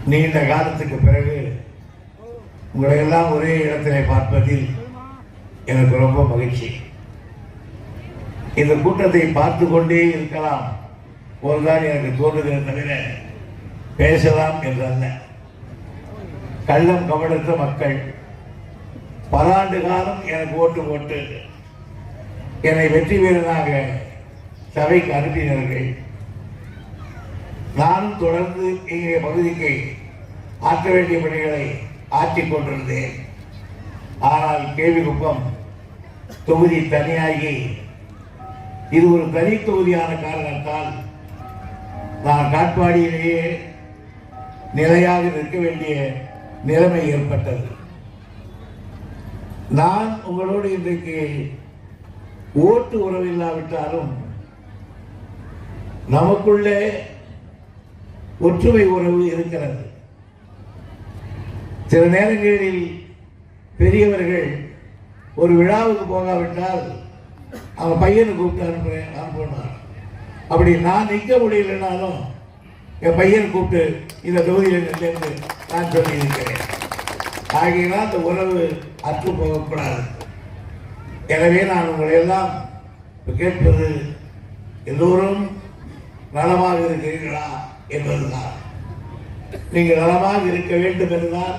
நீண்ட காலத்துக்கு பிறகு உங்களை எல்லாம் ஒரே இடத்திலே பார்ப்பதில் எனக்கு ரொம்ப மகிழ்ச்சி. இந்த கூட்டத்தை பார்த்து கொண்டே இருக்கலாம் போதுதான் எனக்கு தோன்றுகிறது தவிர பேசலாம் என்றல்ல. கள்ளம் கபடற்ற மக்கள் பல ஆண்டு காலம் எனக்கு ஓட்டு போட்டு என்னை வெற்றி வீரனாக சபைக்கு அனுப்பினார்கள். நானும் தொடர்ந்து இங்கே பகுதிக்கு ஆற்ற வேண்டிய பணிகளை ஆற்றிக் கொண்டிருந்தேன். ஆனால் கேள்விக்குப்பம் தொகுதி தனியாகி இது ஒரு தனி தொகுதியான காரணத்தால் நான் காட்பாடியிலேயே நிலையாக நிற்க வேண்டிய நிலைமை ஏற்பட்டது. நான் உங்களோடு இன்றைக்கு ஓட்டு உறவில்லாவிட்டாலும் நமக்குள்ளே ஒற்றுமை உறவு இருக்கிறது. சில நேரங்களில் பெரியவர்கள் ஒரு விழாவுக்கு போகாவிட்டால் அவன் பையனை கூப்பிட்டு அனுப்புனார். அப்படி நான் நிற்க முடியலனாலும் என் பையனை கூப்பிட்டு இந்த தொகுதியில் நின்று நான் சொல்லியிருக்கிறேன். ஆகையினால் அந்த உறவு அற்று போகக்கூடாது. எனவே நான் உங்களை எல்லாம் கேட்பது, எல்லோரும் நலமாக இருக்கிறீர்களா என்பதுதான். நீங்கள் நலமாக இருக்க வேண்டும் என்றுதான்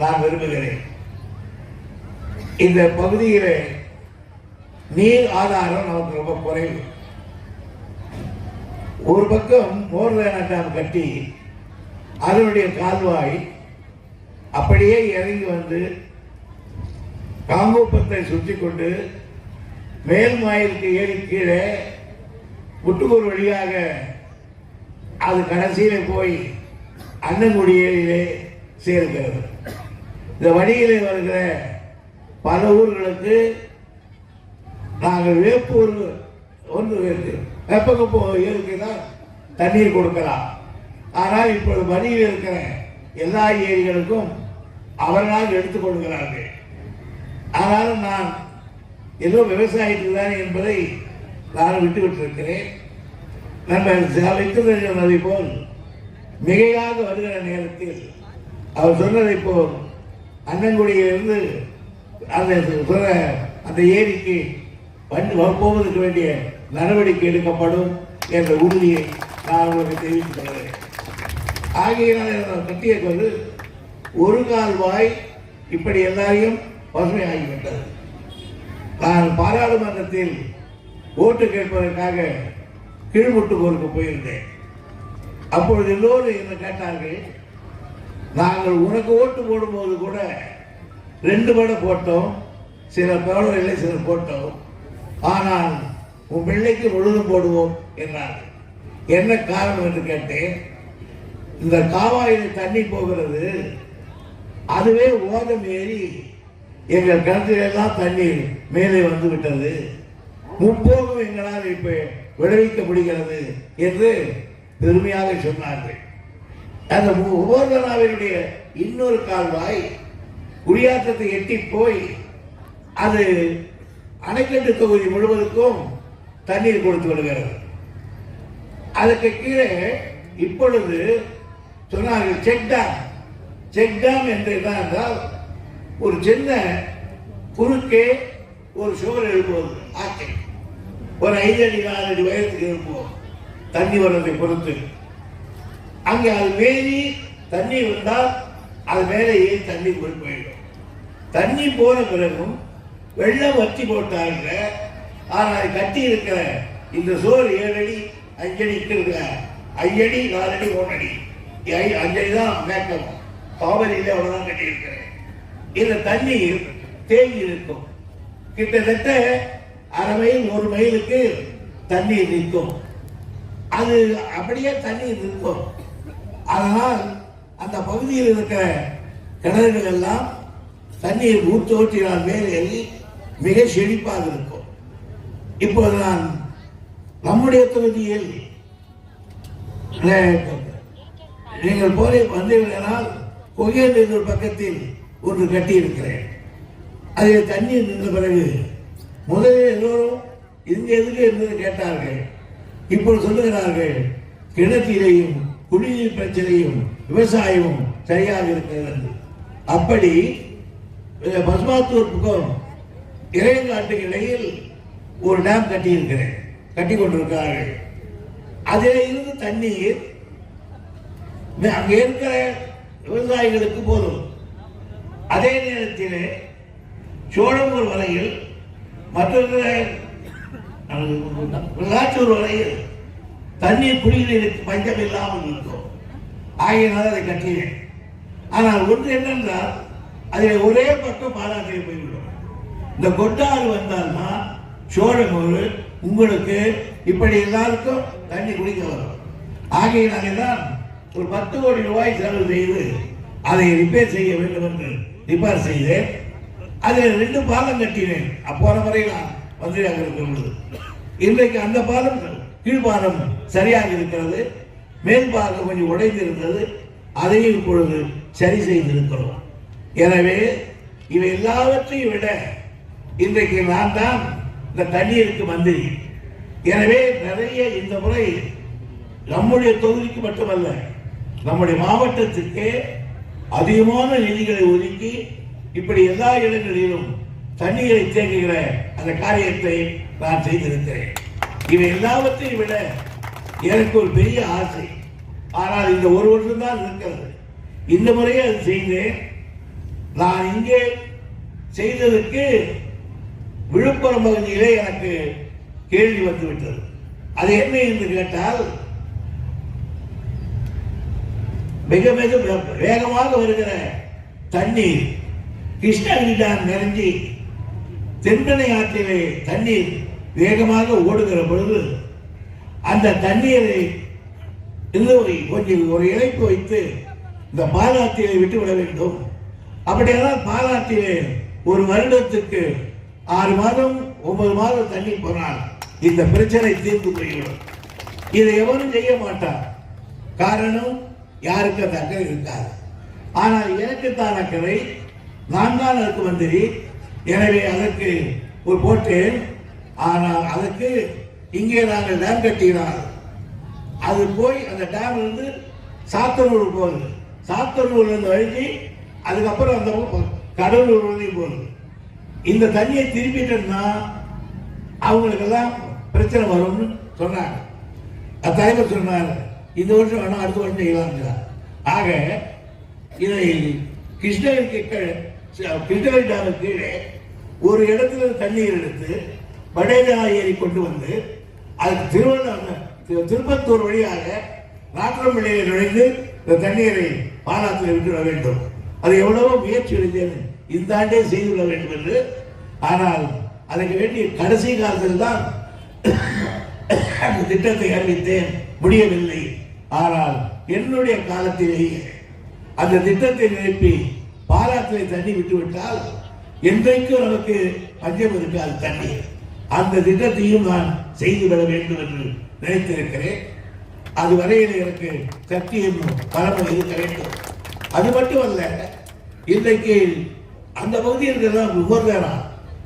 நான் விரும்புகிறேன். இந்த பகுதியிலே நீர் ஆதாரம் நமக்கு ரொம்ப குறைவு. ஒரு பக்கம் மோர்வேனா டேம் கட்டி அதனுடைய கால்வாய் அப்படியே இறங்கி வந்து காங்கோப்பத்தை சுற்றி கொண்டு மேல்மாயிலுக்கு ஏறி கீழே முட்டுக்கூர் வழியாக அது கடைசியிலே போய் அன்னங்குடியிலே சேர்க்கிறது. இந்த வழியிலே வருகிற பல ஊர்களுக்கு நாங்கள் வேப்பூர் ஒன்று வெப்பக்கப்பு ஏருக்கு தான் தண்ணீர் கொடுக்கலாம். ஆனால் இப்பொழுது வழியில் இருக்கிற எல்லா ஏரிகளுக்கும் அவர்களால் எடுத்துக் கொள்கிறார்கள். ஆனாலும் நான் ஏதோ விவசாயத்துக்கு தான் என்பதை நான் விட்டுவிட்டிருக்கிறேன். நம்ம வைத்திருந்ததை போல் மிகையாக வருகிற நேரத்தில் அவர் சொன்னதை போல் அன்னங்குடியிலிருந்து அந்த ஏரிக்கு போவதற்கு வேண்டிய நடவடிக்கை எடுக்கப்படும் என்ற உறுதியை நான் உங்களுக்கு தெரிவித்துக் கொள்கிறேன். ஆகியனால் கட்டிய கொண்டு ஒரு கால்வாய் இப்படி எல்லாரையும் பசுமையாகிவிட்டது. நான் பாராளுமன்றத்தில் ஓட்டு கேட்பதற்காக கீழ்முட்டுக்கோருக்கு போயிருந்தேன். அப்பொழுது எல்லோரும் என்ன கேட்டார்கள், நாங்கள் உனக்கு ஓட்டு போடும்போது கூட 2 பட போட்டோம், சிலர் போடவில்லை, சிலர் போட்டோம், ஆனால் உன் பிள்ளைக்கு முழுதும் போடுவோம் என்றார்கள். என்ன காரணம் என்று கேட்டேன். இந்த காவாயில் தண்ணி போகிறது, அதுவே ஓதம் ஏறி எங்கள் கிணற்றிலெல்லாம் தண்ணீர் மேலே வந்து விட்டது, முப்போகம் எங்களால் இப்ப விளைவிக்க முடிகிறது என்று பெருமையாக சொன்னார்கள். அந்த உபோதனாவினுடைய இன்னொரு கால்வாய் குடியாத்தத்தை எட்டி போய் அது அணைக்கட்டு தொகுதி முழுவதுக்கும் தண்ணீர் கொடுத்து விடுகிறது. அதற்கு கீழே இப்பொழுது சொன்னார்கள் செக் டாம் என்று என்றால் ஒரு சின்ன குறுக்கே ஒரு சுவர் எழுப்புவது, ஆற்றை ஒரு 5 அடி 4 அடி உயரத்துக்கு எழுப்புவோம் தண்ணி வர்றதை பொறுத்து. அங்கே அது மேலே தண்ணி வந்தால் அது மேலே ஏறி தண்ணி போயிடும். தண்ணி போன பிறகும் வெள்ளம் வற்றி போட்டாங்க. ஆனால் கட்டி இருக்கிற இந்த சோறு 7 அடி 5 அடி இருக்கிற 5 அடி 4 அடி 3 அடி 5 அடி தான் மேக்கம். காவிரியில அவ்வளவுதான் கட்டி இருக்கிறேன். இந்த தண்ணீர் தேங்கி இருக்கும். கிட்டத்தட்ட 1/2 மைல் 1 மைலுக்கு தண்ணீர் நிற்கும். அது அப்படியே தண்ணீர் நிற்கும். அதனால் அந்த பகுதியில் இருக்கிற கிணறுகள் எல்லாம் தண்ணீர் ஊற்றினால் மேலே மிக செழிப்பாக இருக்கும். இப்போது நான் நம்முடைய தொகுதியில் நீங்கள் போரை வந்தீர்களால் கொகையல் பக்கத்தில் ஒன்று கட்டியிருக்கிறேன். அதில் தண்ணீர் நின்ற பிறகு முதலில் எல்லோரும் இங்க எதுக்கு என்பதை கேட்டார்கள். இப்போது சொல்லுகிறார்கள், கிணற்றிலேயும் குடிநீர் பிரச்சனையும் விவசாயமும் சரியாக இருக்கிறது. அப்படி பசுமாத்தூர் இறையங்காட்டுக்கு இடையில் ஒரு டேம் கட்டி கொண்டிருக்கிறார்கள். அதில் இருந்து தண்ணீர் அங்கே இருக்கிற விவசாயிகளுக்கு போதும். அதே நேரத்தில் சோழம்பூர் வரையில் மற்றொரு விளாச்சூர் வரையில் தண்ணீர் குடிநீருக்கு பஞ்சம் இல்லாமல் இருக்கும். ஆகையினால் அதை கட்டினேன். ஆனால் ஒன்று என்னென்றால் அதில் ஒரே பக்கம் பாலாற்றில் போய்விடும். இந்த கொட்டாறு வந்தால்னா சோழம்பூர் உங்களுக்கு இப்படி எல்லாருக்கும் தண்ணி குடிக்க வரும். ஆகையினாலே தான் ஒரு 10 கோடி ரூபாய் செலவு செய்து அதை ரிப்பேர் செய்ய வேண்டும் என்று ரிப்பேர் செய்தேன். அதில் 2 பாலம் கட்டினேன். அப்போன முறை நான் மந்திரியாக இருக்கும் பொழுது. இன்றைக்கு அந்த பாலம் கீழ்பாலம் சரியாக இருக்கிறது. மேல் பாலம் கொஞ்சம் உடைந்திருந்தது. அதையும் இப்பொழுது சரி செய்திருக்கிறோம். எனவே இவை எல்லாவற்றையும் விட இன்றைக்கு நான் தான் இந்த தண்ணீருக்கு மந்திரி. எனவே நிறைய இந்த முறை நம்முடைய தொகுதிக்கு மட்டுமல்ல, நம்முடைய மாவட்டத்துக்கு அதிகமான நிதிகளை ஒதுக்கி இப்படி எல்லா இடங்களிலும் தண்ணீரை தேங்குகிற அந்த காரியத்தை நான் செய்திருக்கிறேன். இவை எல்லாவற்றையும் விட எனக்கு ஒரு பெரிய ஆசை. ஆனால் இந்த ஒரு வருஷம் தான் இருக்கிறது. இந்த முறையே அது செய்தேன். நான் இங்கே செய்ததற்கு விழுப்புரம் பகுதியிலே எனக்கு கேள்வி வந்துவிட்டது. அது என்ன என்று கேட்டால், மிக மிக வேகமாக வருகிற தண்ணீர் கிருஷ்ணகிரி டேம் நிறைஞ்சி தென்பெண்ணை ஆற்றிலே தண்ணீர் வேகமாக ஓடுகிற பொழுது அந்த தண்ணீரை கொஞ்சம் ஒரு இணைப்பு வைத்து இந்த பாலாற்றிலே விட்டுவிட வேண்டும். அப்படியானால் பாலாற்றிலே ஒரு வருடத்துக்கு 6 மாதம் 9 மாதம் தண்ணி போனால் இந்த பிரச்சனை தீர்ந்து போய்விடும். இதை எவரும் செய்ய மாட்டார். காரணம், யாருக்கு அந்த அக்கறை இருக்காது. ஆனால் எனக்குத்தான் அக்கறை. நான் தான் அதற்கு மந்திரி. எனவே அதற்கு ஒரு போட்டேன். ஆனால் அதற்கு இங்கே நாங்கள் டேம் கட்டினால் அது போய் அந்த டேம் இருந்து சாத்தனூர் போகுது. சாத்தனூர்லேருந்து வழிஞ்சி அதுக்கப்புறம் அந்த கடலூர் வரையும் போகுது. இந்த தண்ணியை திருப்பிட்டோம்னா அவங்களுக்கெல்லாம் பிரச்சனை வரும்னு சொன்னாங்க. தலைவர் சொன்னார், இந்த வருஷம் வேணாம் அடுத்த வருஷம் செய்யலாம். ஆக இதை கிருஷ்ணகிரி டேமுக்கு கீழே ஒரு இடத்துல தண்ணீர் எடுத்து வடேஜா ஏரி கொண்டு வந்து அதுக்கு திருப்பத்தூர் வழியாக நாற்றம்பள்ளியில் நுழைந்து இந்த தண்ணீரை பாலாற்றில் விட்டுவிட வேண்டும். அது எவ்வளவோ முயற்சி எடுத்தேன், இந்த ஆண்டே செய்துவிட வேண்டும் என்று. ஆனால் அதற்கு வேண்டிய கடைசி காலத்தில் தான் அந்த திட்டத்தை அறிவித்தேன், முடியவில்லை. ஆனால் என்னுடைய காலத்திலேயே அந்த திட்டத்தை நிரப்பி பாலாற்றிலே தண்ணி விட்டுவிட்டால் என்றைக்கும் நமக்கு பஞ்சம் இருக்காது தண்ணீர். அந்த திட்டத்தையும் நான் செய்துவிட வேண்டும் என்று நினைத்திருக்கிறேன். அது வரையில் எனக்கு சக்தியும் பலமும் இருக்க வேண்டும். அது மட்டுமல்ல, இன்றைக்கு அந்த பகுதியில் எல்லாம் நுகர்வேரா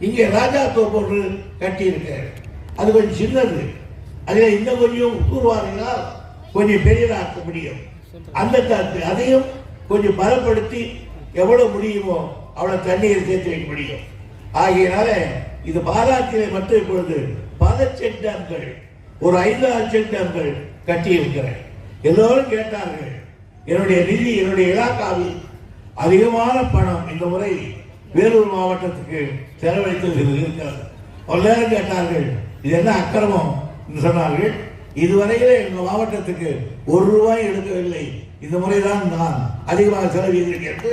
இங்கே ராஜா தோப்பு ஒன்று கட்டியிருக்கிறேன். அது கொஞ்சம் சின்னது. அதில் இன்னும் கொஞ்சம் தூர்வாரினால் கொஞ்சம் பெரியதாக்க முடியும். அந்த அதையும் கொஞ்சம் பலப்படுத்தி எவ்வளவு முடியுமோ அவ்வளவு தண்ணீரை சேர்த்து வைக்க முடியும். ஆகையினால இது பாலாற்றிலே மட்டும் இப்பொழுது பல செக் டேம்கள், ஒரு 5-6 செக் டேம்கள் கட்டியிருக்கிறேன். எல்லோரும் கேட்டார்கள், என்னுடைய நிதி, என்னுடைய இலாக்காவில் அதிகமான பணம் இந்த முறை வேலூர் மாவட்டத்துக்கு செலவழித்தது இருக்கிறது. எல்லாரும் கேட்டார்கள், இது என்ன அக்கிரமம் என்று சொன்னார்கள். இதுவரையிலே எங்கள் மாவட்டத்துக்கு 1 ரூபாய் எடுக்கவில்லை. இந்த முறைதான் நான் அதிகமாக செலவிடுகிறேன் என்று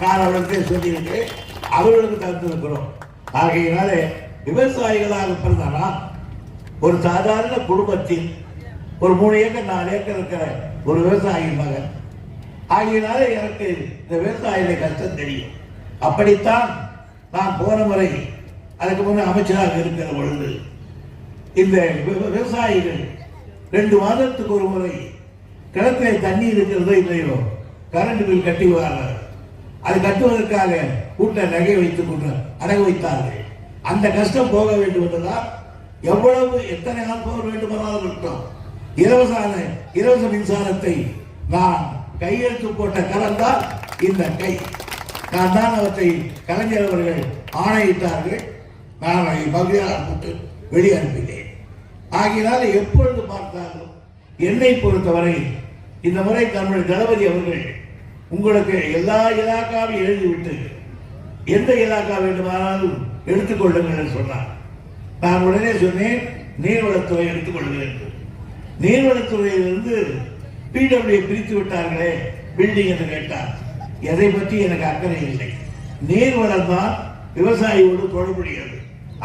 நான் அவர்களுக்கு சொல்லியிருக்கிறேன். அவர்களுக்கு தந்திருக்கிறோம். ஆகையினாலே விவசாயிகளாக பிறந்தானா ஒரு சாதாரண குடும்பத்தில் ஒரு 3 ஏக்கர் 4 ஏக்கர் இருக்கிற ஒரு விவசாயியின் மகன். ஆகையினால எனக்கு இந்த விவசாயிகளை கஷ்டம் தெரியும். அப்படித்தான் நான் போன முறை அதுக்கு முன்னே அமைச்சராக இருக்கிற பொழுது இந்த விவசாயிகள் 2 மாதத்துக்கு ஒரு முறை கிணத்துல தண்ணி இருக்கிறதோ இல்லையோ கரண்ட் பில் கட்டுவார்கள். அது கட்டுவதற்காக கூட்ட நகை வைத்துக் கொண்டு அடகு வைத்தார்கள். அந்த கஷ்டம் போக வேண்டும் என்றுதான் எவ்வளவு எத்தனை நாள் போக வேண்டுமானாலும் இருக்கட்டும் இலவச மின்சாரத்தை நான் கையெழுத்து போட்ட கரம் தான் இந்த கை. நான் தான் அவற்றை கலைஞர் அவர்கள் ஆணையிட்டார்கள். நான் அதை பகுதியாக போட்டு வெளியே அனுப்பினேன். ஆகினால் எப்பொழுது பார்த்தாலும் என்னை பொறுத்தவரை இந்த முறை தமிழ் தளபதி அவர்கள் உங்களுக்கு எல்லா இலாக்காவையும் எழுதிவிட்டு எந்த இலாக்கா வேண்டுமானாலும் எடுத்துக்கொள்ளுங்கள் என்று சொன்னார். நான் உடனே சொன்னேன், நீர்வளத்துறை எடுத்துக்கொள்கிறேன். நீர்வளத்துறையிலிருந்து பிடபிள்யூ பிரித்து விட்டார்களே பில்டிங் என்று கேட்டார். எதை பற்றி எனக்கு அக்கறை இல்லை. நீர்வளம் தான் விவசாயியோடு தொடர்புடையது.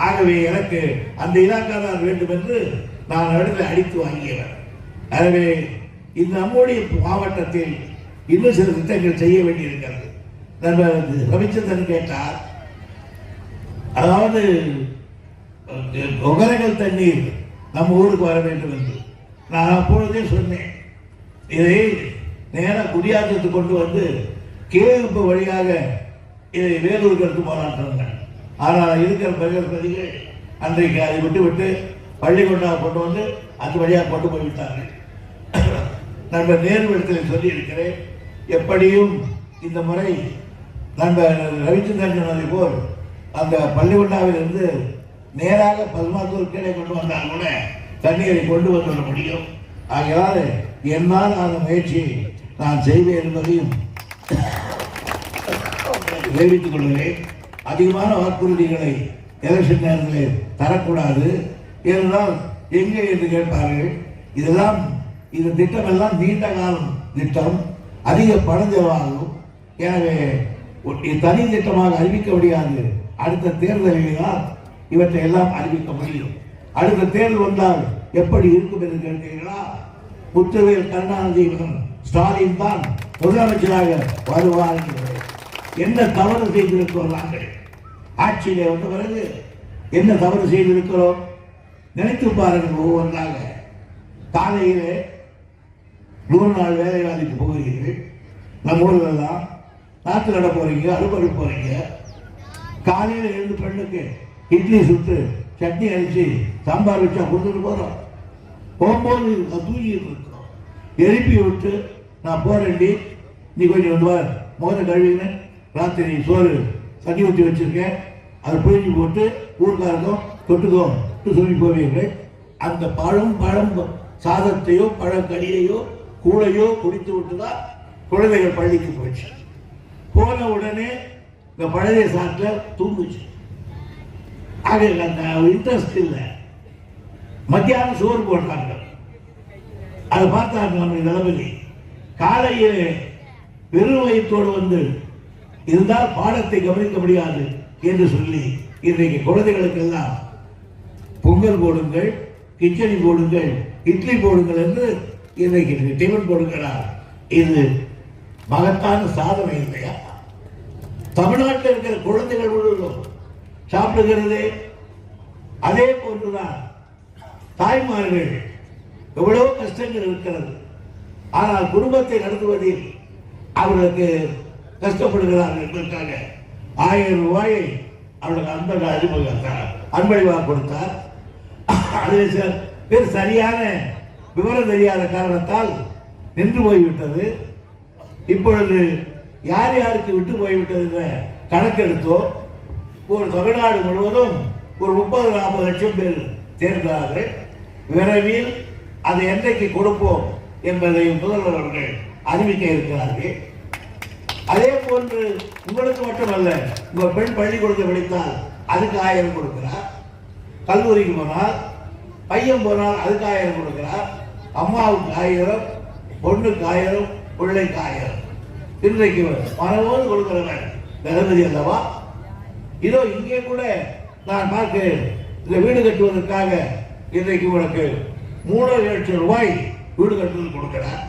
ஆகவே எனக்கு அந்த இலாக்கா தான் வேண்டும் என்று நான் அடுத்து அடித்து வாங்கியவர். ஆகவே இந்த நம்முடைய மாவட்டத்தில் இன்னும் சில திட்டங்கள் செய்ய வேண்டியிருக்கிறது. ரவிச்சந்திரன் கேட்டார், அதாவது ஒகரங்கள் தண்ணீர் நம்ம ஊருக்கு வர வேண்டும் என்று. நான் அப்பொழுதே சொன்னேன், இதை நேராக குடியாத்தத்துக்கு கொண்டு வந்து கேவுப்பு வழியாக இதை வேலூருக்கு எடுத்து போராட்டம். ஆனால் இருக்கிற பிரதிகள் அன்றைக்கு அதை விட்டு பள்ளிக்கொண்டா கொண்டு வந்து அந்த வழியாக கொண்டு போய்விட்டார்கள். நண்பர் நேர்வழத்தில் சொல்லி இருக்கிறேன், எப்படியும் இந்த முறை நண்பர் ரவிச்சந்திரன் சொன்னதை போல் அந்த பள்ளிக்கொண்டாவிலிருந்து நேராக பல்மாத்தூர் கீழே கொண்டு வந்தால் கூட தண்ணீரை கொண்டு வந்துவிட முடியும். ஆகையால் என்னால் அந்த முயற்சியை நான் செய்வேன் என்பதையும் தெரிவித்துக் கொள்கிறேன். அதிகமான வாக்குறுதிகளை எலெக்ஷன் நேரத்தில் தரக்கூடாது என்றால் எங்கே என்று கேட்பார்கள். இதெல்லாம் இந்த திட்டம் எல்லாம் நீண்ட காலம் திட்டம், அதிக பணம் செலவாகும். எனவே தனி திட்டமாக அறிவிக்க முடியாது. அடுத்த தேர்தலில் தான் இவற்றை எல்லாம் அறிவிக்க முடியும். அடுத்த தேர்தல் வந்தால் எப்படி இருக்கும் என்று கேட்கிறீர்களா? முத்துவேல் கருணாநிதியுடன் ஸ்டாலின் தான் முதலமைச்சராக வருவார் என்கிறது. என்ன தவறு செய்திருக்கிறோம் நாங்கள் ஆட்சியிலே வந்த பிறகு? என்ன தவறு செய்திருக்கிறோம் நினைத்து பாருங்கள். ஒவ்வொன்றாக காலையிலே 100 நாள் வேலை வேலைக்கு போகிறீர்கள். நம்ம ஊரில் தான் நாற்று நட போறீங்க, அறுபடு போறீங்க. காலையில் எழுந்து பெண்ணுக்கு இட்லி சுட்டு சட்னி அரிச்சு சாம்பார் வச்சா கொடுத்துட்டு போறோம். போகும்போது தூங்கிட்டு இருக்கிறோம். எழுப்பி விட்டு நான் போறேன்டி, நீ கொஞ்சம் வந்து முகத்தை கழுவின்னு ராத்திரி சோறு தண்ணி ஊற்றி வச்சிருக்கேன், அதை புழிஞ்சு போட்டு ஊருக்காரதும் தொட்டுக்கும் சொல்லி போவீர்கள். அந்த பழம் சாதத்தையோ பழக்கடியையோ கூழையோ குடித்து விட்டுதான் குழந்தைகள் பள்ளிக்கு போச்சு. போன உடனே இந்த பழைய சாட்டில் தூங்குச்சு. ஆக அந்த இன்ட்ரெஸ்ட் இல்லை. மத்தியானம் சோறு போட்டாங்க, அதை பார்த்தாங்க நம்ம நிலவரி. காலையில் வெறும் வயிற்றோடு வந்து இருந்தால் பாடத்தை கவனிக்க முடியாது என்று சொல்லி இன்றைக்கு குழந்தைகளுக்கு எல்லாம் பொங்கல் போடுங்கள், கிச்சடி போடுங்கள், இட்லி போடுங்கள் என்று இன்றைக்கு டிஃபன் போடுங்களா? இது மகத்தான சாதனை இல்லையா? தமிழ்நாட்டில் இருக்கிற குழந்தைகள் முழுவதும் சாப்பிடுகிறது. அதே போன்றுதான் தாய்மார்கள் எவ்வளவு கஷ்டங்கள் இருக்கிறது. ஆனால் குடும்பத்தை நடத்துவதில் அவர்களுக்கு கஷ்டப்படுகிறார்கள் என்பதற்காக 1000 ரூபாயை அவர்களுக்கு அன்பளிவாக கொடுத்தார். அதில் சில பேர் சரியான விவரம் தெரியாத காரணத்தால் நின்று போய்விட்டது. இப்பொழுது யார் யாருக்கு விட்டு போய்விட்டது கணக்கெடுத்தோ ஒரு தமிழ்நாடு முழுவதும் ஒரு 30-40 லட்சம் பேர் சேர்ந்தார்கள். விரைவில் அதை என்றைக்கு கொடுப்போம் என்பதை முதல்வர் அவர்கள் அறிவிக்க இருக்கிறார்கள். அதே போன்று உங்களுக்கு மட்டுமல்ல, உங்கள் பெண் பள்ளிக்கூடத்தை படித்தால் அதுக்கு 1000 கொடுக்கிறார். கல்லூரிக்கு போனால், பையன் போனால் அதுக்கு 1000 கொடுக்கிறார். அம்மாவுக்கு 1000, பொண்ணுக்கு 1000, பிள்ளைக்கு 1000. இன்றைக்கு மனவோடு கொடுக்கிறவன் தளபதி அல்லவா? இதோ இங்கே கூட நான் பார்க்கிறேன், இந்த வீடு கட்டுவதற்காக இன்றைக்கு உங்களுக்கு 3 லட்சம் ரூபாய் வீடு கட்டுவது கொடுக்கிறார்.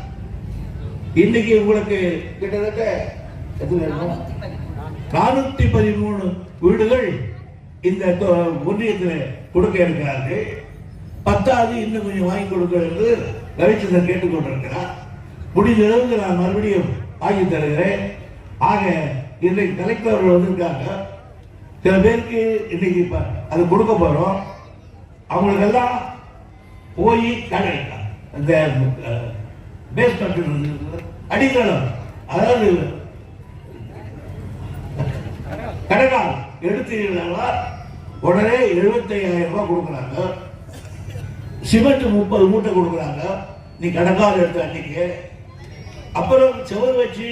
இன்னைக்கு உங்களுக்கு கிட்டத்தட்ட 413 வீடுகள் இந்த ஒன்றியத்தில் கொடுக்க இருக்கிறார்கள். 10வது இன்னும் கொஞ்சம் வாங்கி கொடுக்க என்று ரவிச்சந்திரன் கேட்டுக்கொண்டிருக்கிறார். முடிந்த அளவுக்கு நான் மறுபடியும் வாங்கி தருகிறேன். ஆக இன்றைக்கு கலெக்டர் அவர்கள் வந்திருக்காங்க. சில பேருக்கு இன்னைக்கு அது கொடுக்க போறோம். அவங்களுக்கு எல்லாம் போய் இந்த பேஸ் கட்டு அடித்தளம், அதாவது கடகால் எடுத்தீர்களா உடனே 75,000 ரூபாய் கொடுக்குறாங்க. சிமெண்ட் 30 மூட்டை கொடுக்குறாங்க. நீ கடகால் எடுத்து அன்னைக்கு அப்புறம் செவரு வச்சு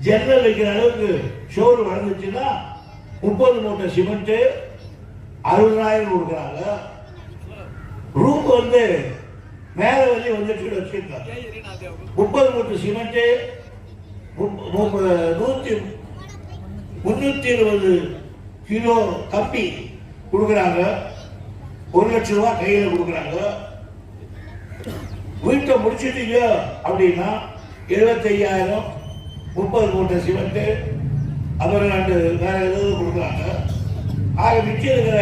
ஜன்னல் வைக்கிற அளவுக்கு ஷோரு வளர்ந்துச்சுன்னா 30 மூட்டை சிமெண்ட் 60,000 கொடுக்குறாங்க. ரூம் வந்து மேல வழி வந்துட்டு வச்சிருக்காங்க. 30 மூட்டை சிமெண்ட் 320 கிலோ கம்பி கொடுக்குறாங்க. 1 லட்சம் ரூபாய் கையில் கொடுக்குறாங்க. வீட்டை முடிச்சிட்டீங்க அப்படின்னா 75,000, 30 மூட்டை சிமெண்ட், அப்புறம் வேற ஏதாவது கொடுக்குறாங்க. ஆக மிச்சம் இருக்கிற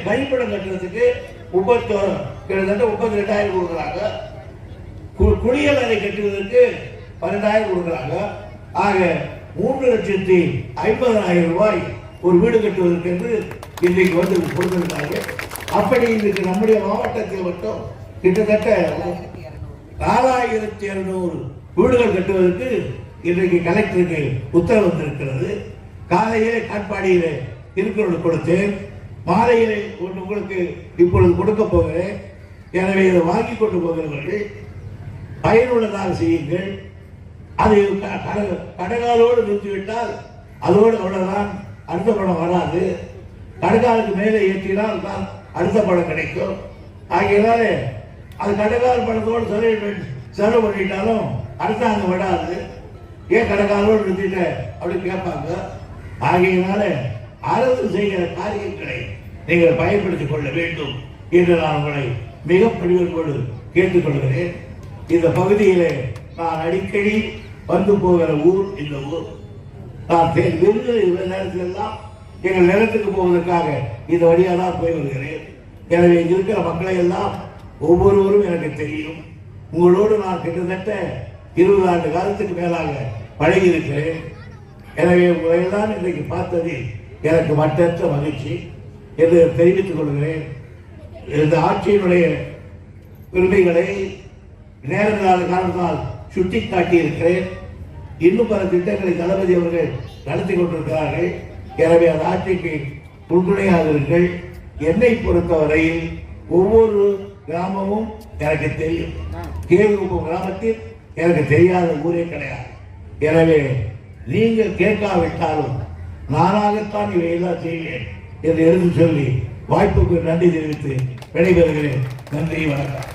கழிப்பிடம் கட்டுறதுக்கு கிட்டத்தட்ட 32,000 கொடுக்குறாங்க. குளியல் அறை கட்டுவதற்கு 12,000 கொடுக்குறாங்க. ஆக 3,50,000 ரூபாய் ஒரு வீடு கட்டுவதற்கு என்று இன்றைக்கு வந்து கொடுத்திருக்காங்க. அப்படி இன்றைக்கு நம்முடைய மாவட்டத்தில் மட்டும் கிட்டத்தட்ட 4,200 வீடுகள் கட்டுவதற்கு இன்றைக்கு கலெக்டருக்கு உத்தரவு வந்திருக்கிறது. காலையிலே காட்பாடியிலே திருக்குறள் கொடுத்தேன், மாலையிலே உங்களுக்கு இப்பொழுது கொடுக்க போகிறேன். எனவே இதை வாங்கி கொண்டு போகிறவர்கள் பயனுள்ளதாக செய்யுங்கள். அது கடகாலோடு நிறுத்திவிட்டால் அதோடு அவ்வளவுதான், அடுத்த படம் வராது. கடகாலுக்கு மேலே ஏற்றினால் தான் அடுத்த படம் கிடைக்கும். ஆகையினால அது கடகால் படத்தோடு செலவு பண்ணிட்டாலும் அடுத்தாங்க விடாது. ஏன் கடகாலோடு நிறுத்திட்ட அப்படின்னு கேட்பாங்க. ஆகையினால அரசு செய்கிற காரியங்களை நீங்கள் பயன்படுத்திக் கொள்ள வேண்டும் என்று நான் உங்களை மிக பணிவோடு கேட்டுக்கொள்கிறேன். இந்த பகுதியிலே நான் அடிக்கடி வந்து போகிற ஊர் இந்த ஊர். நான் விருதுகிற நேரத்தில் எல்லாம் எங்கள் நிலத்துக்கு போவதற்காக இந்த வழியாக தான் போய் வருகிறேன். எனவே இங்க இருக்கிற மக்களை எல்லாம் ஒவ்வொருவரும் எனக்கு தெரியும். உங்களோடு நான் கிட்டத்தட்ட 20 ஆண்டு காலத்துக்கு மேலாக பழகி இருக்கிறேன். எனவே உங்களை எல்லாம் இன்றைக்கு பார்த்ததில் எனக்கு மற்றற்ற மகிழ்ச்சி என்று தெரிவித்துக் கொள்கிறேன். இந்த ஆட்சியினுடைய பெருமைகளை நேரங்களால் காரணத்தால் சுட்டி காட்டியிருக்கிறேன். இன்னும் பல திட்டங்களை தளபதி அவர்கள் நடத்தி கொண்டிருக்கிறார்கள். எனவே அந்த ஆட்சிக்கு உறுதுணையாளர்கள். என்னை பொறுத்தவரையில் ஒவ்வொரு கிராமமும் எனக்கு தெரியும். கேகுப்பம் கிராமத்தில் எனக்கு தெரியாத ஊரே கிடையாது. எனவே நீங்கள் கேட்காவிட்டாலும் நானாகத்தான் இவையெல்லாம் செய்வேன் என்று எடுத்து சொல்லி வாய்ப்புக்கு நன்றி தெரிவித்து விடைபெறுகிறேன். நன்றி, வணக்கம்.